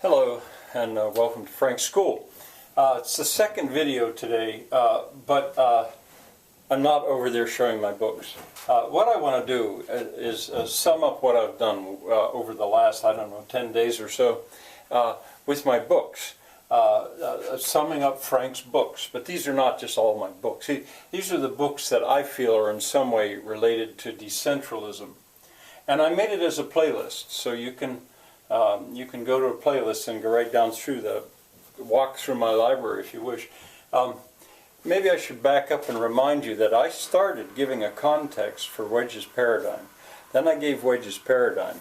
Hello and welcome to Frank's School. It's the second video today, but I'm not over there showing my books. What I want to do is sum up what I've done over the last, 10 days or so with my books. Summing up Frank's books, but these are not just all my books. These are the books that I feel are in some way related to decentralism. And I made it as a playlist, so you can go to a playlist and go right down through walk through my library if you wish. Maybe I should back up and remind you that I started giving a context for Wedge's paradigm. Then I gave Wedge's paradigm.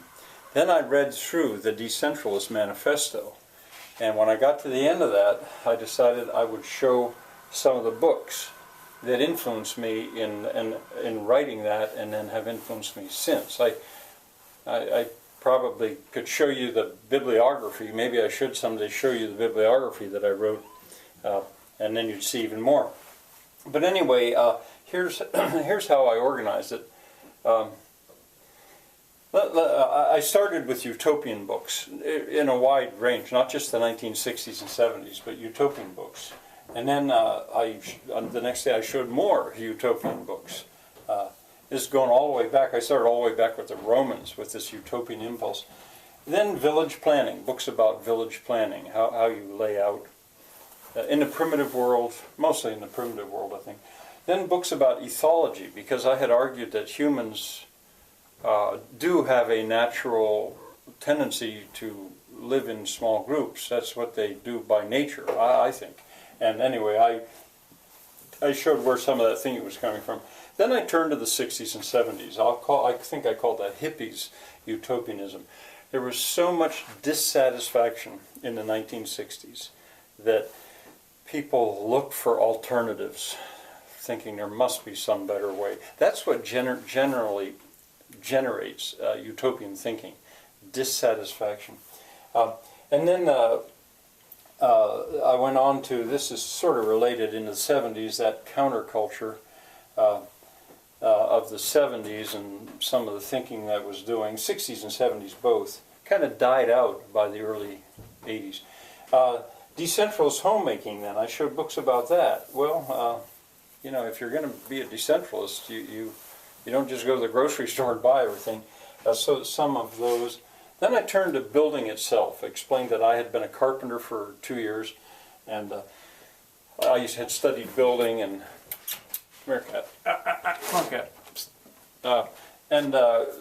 Then I read through the Decentralist manifesto. And when I got to the end of that, I decided I would show some of the books that influenced me in writing that and then have influenced me since. I probably could show you the bibliography. Maybe I should someday show you the bibliography that I wrote, and then you'd see even more. But anyway, here's how I organized it. I started with utopian books in a wide range, not just the 1960s and 70s, but utopian books. And then the next day I showed more utopian books. This is going all the way back. I started all the way back with the Romans, with this utopian impulse. Then village planning, books about village planning, how you lay out in the primitive world, mostly in the primitive world, I think. Then books about ethology, because I had argued that humans do have a natural tendency to live in small groups. That's what they do by nature, I think. And anyway, I showed where some of that thinking was coming from. Then I turned to the 60s and 70s. I think I called that hippies utopianism. There was so much dissatisfaction in the 1960s that people looked for alternatives, thinking there must be some better way. That's what generally generates utopian thinking, dissatisfaction. And then I went on to, this is sort of related in the 70s, that counterculture of the 70s and some of the thinking that was doing, 60s and 70s both, kind of died out by the early 80s. Decentralist homemaking, then, I showed books about that. Well, if you're going to be a decentralist, you don't just go to the grocery store and buy everything. So some of those. Then I turned to building itself, explained that I had been a carpenter for 2 years, and I had studied building and and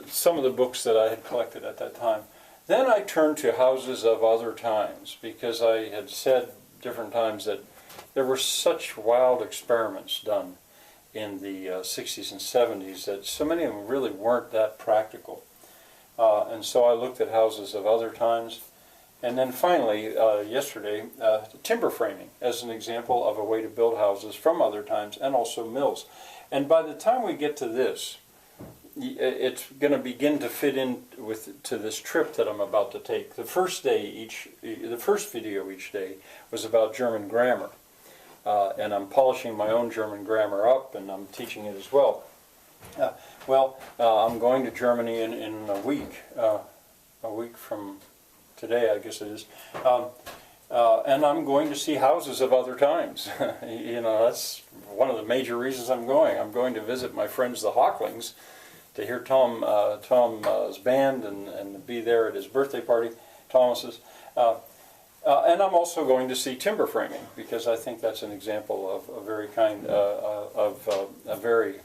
some of the books that I had collected at that time. Then I turned to houses of other times, because I had said different times that there were such wild experiments done in the 60s and 70s that so many of them really weren't that practical. And so I looked at houses of other times. And then finally, yesterday, timber framing as an example of a way to build houses from other times, and also mills. And by the time we get to this, it's going to begin to fit in to this trip that I'm about to take. The first video each day was about German grammar. And I'm polishing my own German grammar up, and I'm teaching it as well. I'm going to Germany in a week from today, I guess it is, and I'm going to see houses of other times. That's one of the major reasons I'm going. I'm going to visit my friends the Hawklings, to hear Tom's band and be there at his birthday party, Thomas's. And I'm also going to see timber framing, because I think that's an example of a very a very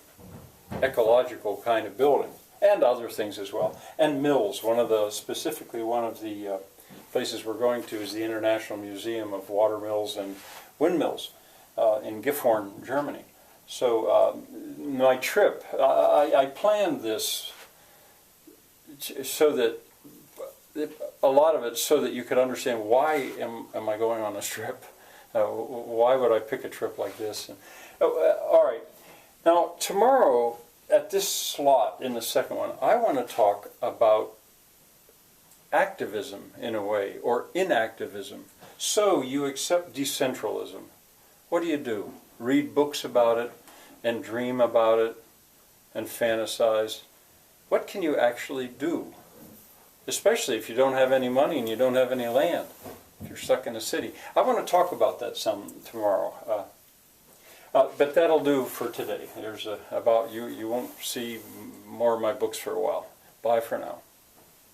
ecological kind of building, and other things as well. And mills. Specifically one of the places we're going to is the International Museum of Watermills and Windmills in Gifhorn, Germany. So my trip, I planned this so that a lot of it so that you could understand why am I going on this trip? Why would I pick a trip like this? All right. Now, tomorrow, at this slot in the second one, I want to talk about activism in a way, or inactivism. So you accept decentralism. What do? Read books about it, and dream about it, and fantasize. What can you actually do? Especially if you don't have any money and you don't have any land. you're stuck in a city. I want to talk about that some tomorrow. But that'll do for today. There's about you. You won't see more of my books for a while. Bye for now.